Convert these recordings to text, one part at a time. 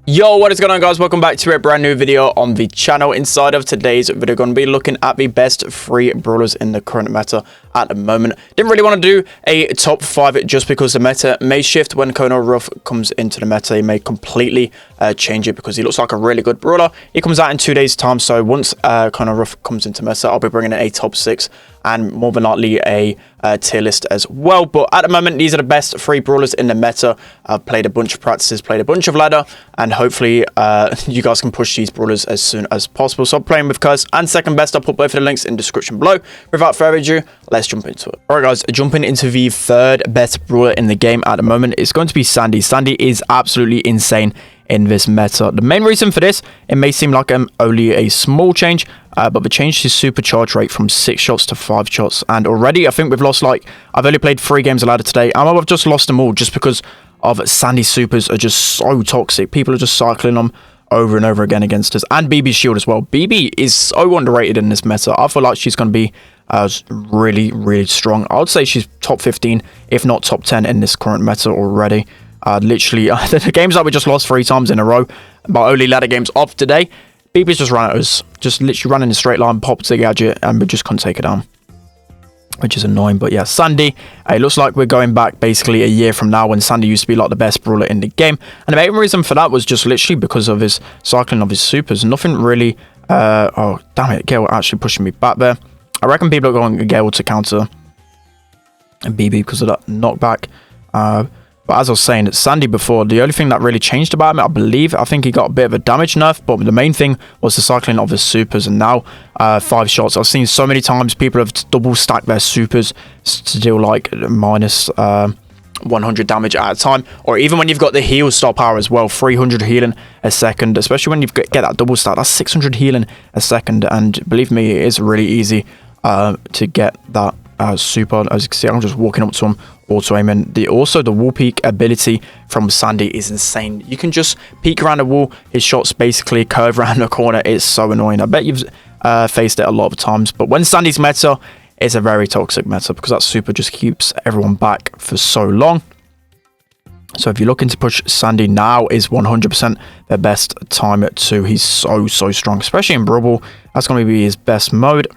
Yo, what is going on, guys? Welcome back to a brand new video on the channel. Inside of today's video, going to be looking at the best free brawlers in the current meta at the moment. Didn't really want to do a top 5 just because the meta may shift when Colonel Ruff comes into the meta. He may completely change it because he looks like a really good brawler. He comes out in 2 days time, so once Colonel Ruff comes into meta, I'll be bringing in a top 6 and more than likely a tier list as well. But at the moment, these are the best free brawlers in the meta. I've played a bunch of practices, played a bunch of ladder, and hopefully you guys can push these brawlers as soon as possible. So I'm playing with Curse and second best. I'll put both of the links in the description below. Without further ado, let's jump into it. Alright guys, jumping into the third best brawler in the game at the moment, it's going to be Sandy. Sandy is absolutely insane in this meta. The main reason for this, it may seem like only a small change, but the change to supercharge rate from 6 shots to 5 shots. And already, I think we've lost, I've only played 3 games of ladder today, and I've just lost them all just because of Sandy's supers are just so toxic. People are just cycling them over and over again against us. And BB's shield as well. BB is so underrated in this meta. I feel like she's going to be really, really strong. I would say she's top 15, if not top 10 in this current meta already. Literally, the games that we just lost 3 times in a row, but only ladder games of today, BB's just ran at us. Just literally ran in a straight line, popped the gadget, and we just couldn't take it down, which is annoying. But yeah, Sandy, it looks like we're going back basically a year from now when Sandy used to be like the best brawler in the game. And the main reason for that was just literally because of his cycling of his supers. Nothing really... oh, damn it. Gale actually pushing me back there. I reckon people are going Gale to counter BB because of that knockback. But as I was saying, it's Sandy before. The only thing that really changed about him, I think he got a bit of a damage nerf, but the main thing was the cycling of his supers. And now 5 shots. I've seen so many times people have double stacked their supers to deal like minus 100 damage at a time. Or even when you've got the heal star power as well, 300 healing a second, especially when you get that double stack, that's 600 healing a second. And believe me, it is really easy to get that super. As you can see, I'm just walking up to him, auto aiming. Also the wall peek ability from Sandy is insane. You can just peek around the wall, his shots basically curve around the corner. It's so annoying. I bet you've faced it a lot of times, but when Sandy's meta, it's a very toxic meta because that super just keeps everyone back for so long. So if you're looking to push Sandy, now is 100% the best time to. He's so strong, especially in Brawl. That's going to be his best mode.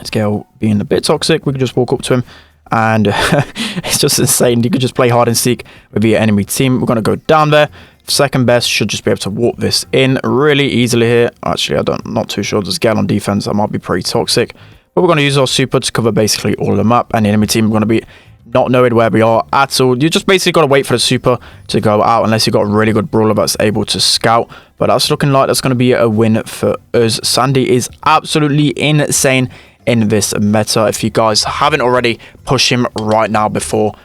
Scale being a bit toxic, we can just walk up to him and it's just insane. You could just play hide and seek with your enemy team. We're going to go down there. Second best should just be able to walk this in really easily here. Actually, I'm not too sure. There's Gale on defense. That might be pretty toxic, but we're going to use our super to cover basically all of the map, and the enemy team are going to be not knowing where we are at all. You just basically got to wait for the super to go out unless you've got a really good brawler that's able to scout. But that's looking like that's going to be a win for us. Sandy is absolutely insane in this meta. If you guys haven't already, push him right now before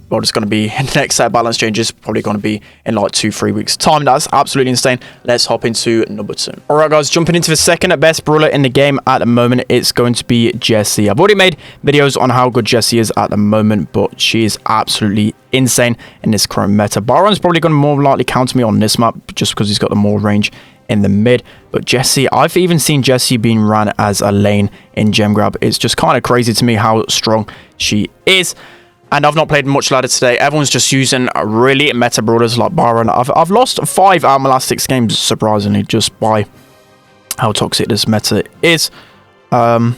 what is going to be the next set of balance changes, probably going to be in like 2-3 weeks time. That's absolutely insane. Let's hop into number 2. All right guys, jumping into the second best brawler in the game at the moment, it's going to be Jessie. I've already made videos on how good Jessie is at the moment, but she is absolutely insane in this current meta. Baron's probably going to more likely counter me on this map just because he's got the more range in the mid. But Jessie, I've even seen Jessie being ran as a lane in gem grab. It's just kind of crazy to me how strong she is. And I've not played much ladder today. Everyone's just using really meta brawlers like Baron. I've lost 5 out of my last 6 games, surprisingly, just by how toxic this meta is. Tried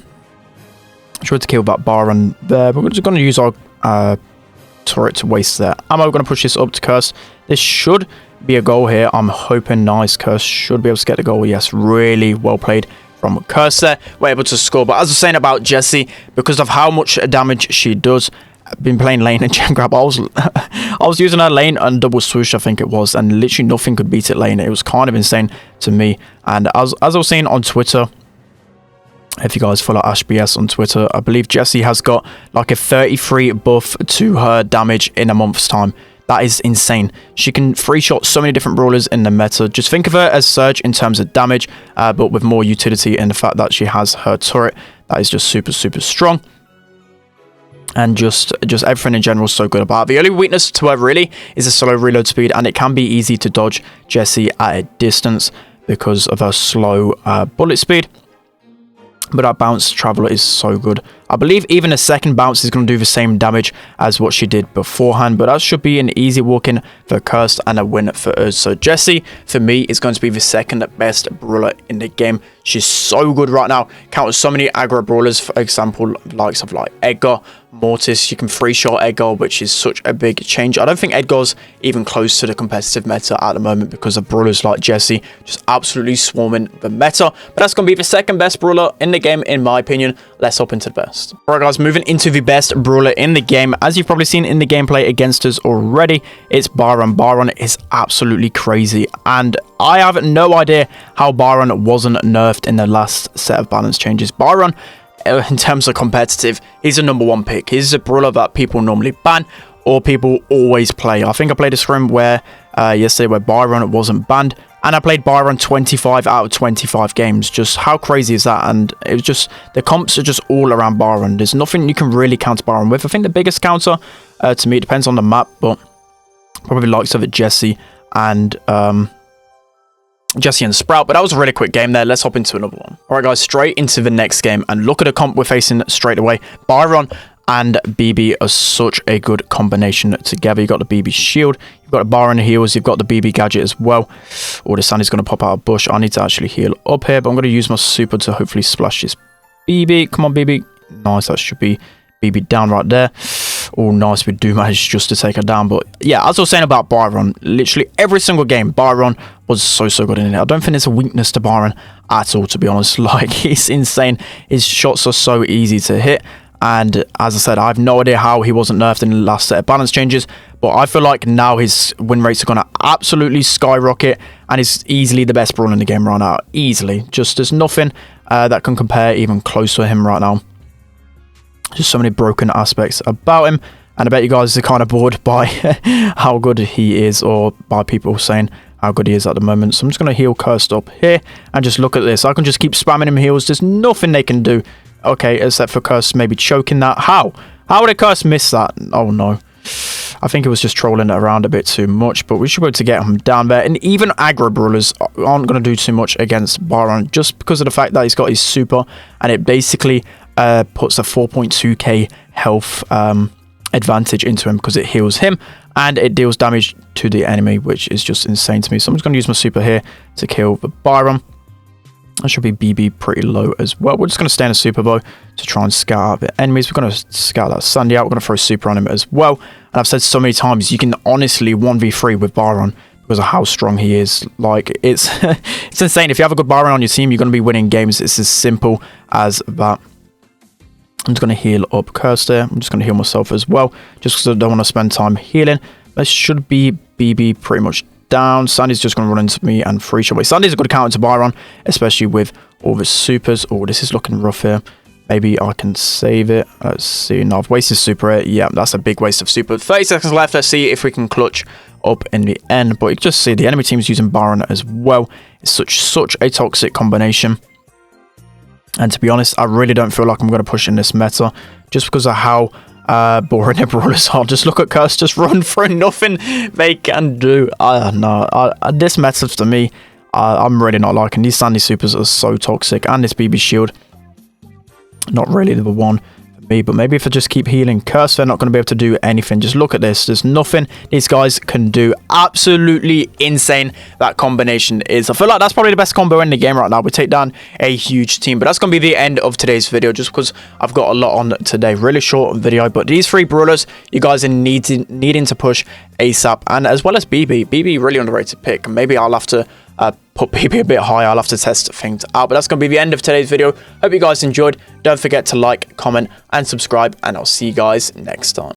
to kill that Baron there, but we're just going to use our turret to waste their ammo. We're going to push this up to Curse. This should be a goal here. I'm hoping. Nice. Curse should be able to get the goal. Yes, really well played from Curse there. We're able to score. But as I was saying about Jessie, because of how much damage she does, I've been playing lane and gem grab. I was using her lane and double swoosh, I think it was, and literally nothing could beat it lane. It was kind of insane to me. And as I was saying on Twitter, if you guys follow AshBS on Twitter, I believe Jessie has got like a 33 buff to her damage in a month's time. That is insane. She can free shot so many different brawlers in the meta. Just think of her as Surge in terms of damage, but with more utility in the fact that she has her turret. That is just super strong. And just everything in general is so good about her. The only weakness to her really is a slow reload speed, and it can be easy to dodge Jessie at a distance because of her slow bullet speed. But our bounce traveler is so good. I believe even a second bounce is going to do the same damage as what she did beforehand, but that should be an easy walk-in for Cursed and a win for us. So Jessie, for me, is going to be the second best brawler in the game. She's so good right now. Counters so many aggro brawlers, for example, likes of like Edgar, Mortis. You can free-shot Edgar, which is such a big change. I don't think Edgar's even close to the competitive meta at the moment because of brawlers like Jessie just absolutely swarming the meta. But that's going to be the second best brawler in the game, in my opinion. Let's hop into the best. Alright guys, moving into the best brawler in the game. As you've probably seen in the gameplay against us already, it's Byron. Byron is absolutely crazy, and I have no idea how Byron wasn't nerfed in the last set of balance changes. Byron, in terms of competitive, he's a #1 pick. He's a brawler that people normally ban or people always play. I think I played a scrim where yesterday where Byron wasn't banned, and I played Byron 25 out of 25 games. Just how crazy is that? And it was just, the comps are just all around Byron. There's nothing you can really counter Byron with. I think the biggest counter to me, it depends on the map, but probably likes of it Jessie and Sprout. But that was a really quick game there. Let's hop into another one. All right guys, straight into the next game, and look at the comp we're facing straight away. Byron and BB are such a good combination together. You've got the BB shield, you've got the Byron heals, you've got the BB gadget as well. Oh, the Sandy's going to pop out of bush. I need to actually heal up here, but I'm going to use my super to hopefully splash this BB. Come on, BB. Nice, that should be BB down right there. Oh, nice, we do manage just to take her down. But yeah, as I was saying about Byron, literally every single game, Byron was so good in it. I don't think there's a weakness to Byron at all, to be honest. Like, he's insane. His shots are so easy to hit. And as I said, I have no idea how he wasn't nerfed in the last set of balance changes. But I feel like now his win rates are going to absolutely skyrocket. And he's easily the best brawler in the game right now. Easily. Just there's nothing that can compare even close to him right now. Just so many broken aspects about him. And I bet you guys are kind of bored by how good he is, or by people saying how good he is at the moment. So I'm just going to heal Cursed up here. And just look at this. I can just keep spamming him heals. There's nothing they can do. Okay, except for Cursed maybe choking that. How? How did Cursed miss that? Oh no. I think it was just trolling it around a bit too much, but we should be able to get him down there. And even aggro brawlers aren't going to do too much against Byron, just because of the fact that he's got his super, and it basically puts a 4.2k health advantage into him because it heals him and it deals damage to the enemy, which is just insane to me. So I'm just going to use my super here to kill the Byron. That should be BB pretty low as well. We're just going to stay in a super bow to try and scout out the enemies. We're going to scout that Sandy out. We're going to throw super on him as well. And I've said so many times, you can honestly 1v3 with Byron because of how strong he is. Like, it's it's insane. If you have a good Byron on your team, you're going to be winning games. It's as simple as that. I'm just going to heal up Cursed there. I'm just going to heal myself as well, just because I don't want to spend time healing. This should be BB pretty much down. Sandy's just going to run into me and free shot. Sandy's a good counter to Byron, especially with all the supers. Oh, this is looking rough here. Maybe I can save it. Let's see. No, I've wasted super here. Yeah, that's a big waste of super. 30 seconds left. Let's see if we can clutch up in the end. But you can just see the enemy team's using Byron as well. It's such a toxic combination. And to be honest, I really don't feel like I'm going to push in this meta, just because of how boring the brawlers are. Just look at Cursed, just run through, nothing they can do. No, this meta to me, I'm really not liking. These Sandy supers are so toxic, and this BB shield, not really the one for me. But maybe if I just keep healing Cursed, they're not going to be able to do anything. Just look at this. There's nothing these guys can do. Absolutely insane that combination is. I feel like that's probably the best combo in the game right now. We take down a huge team. But that's going to be the end of today's video, just because I've got a lot on today. Really short video. But these three brawlers, you guys are needing to push ASAP. And as well as BB. BB, really underrated pick. Maybe I'll have to put BB a bit higher. I'll have to test things out. But that's going to be the end of today's video. Hope you guys enjoyed. Don't forget to like, comment, and subscribe. And I'll see you guys next time.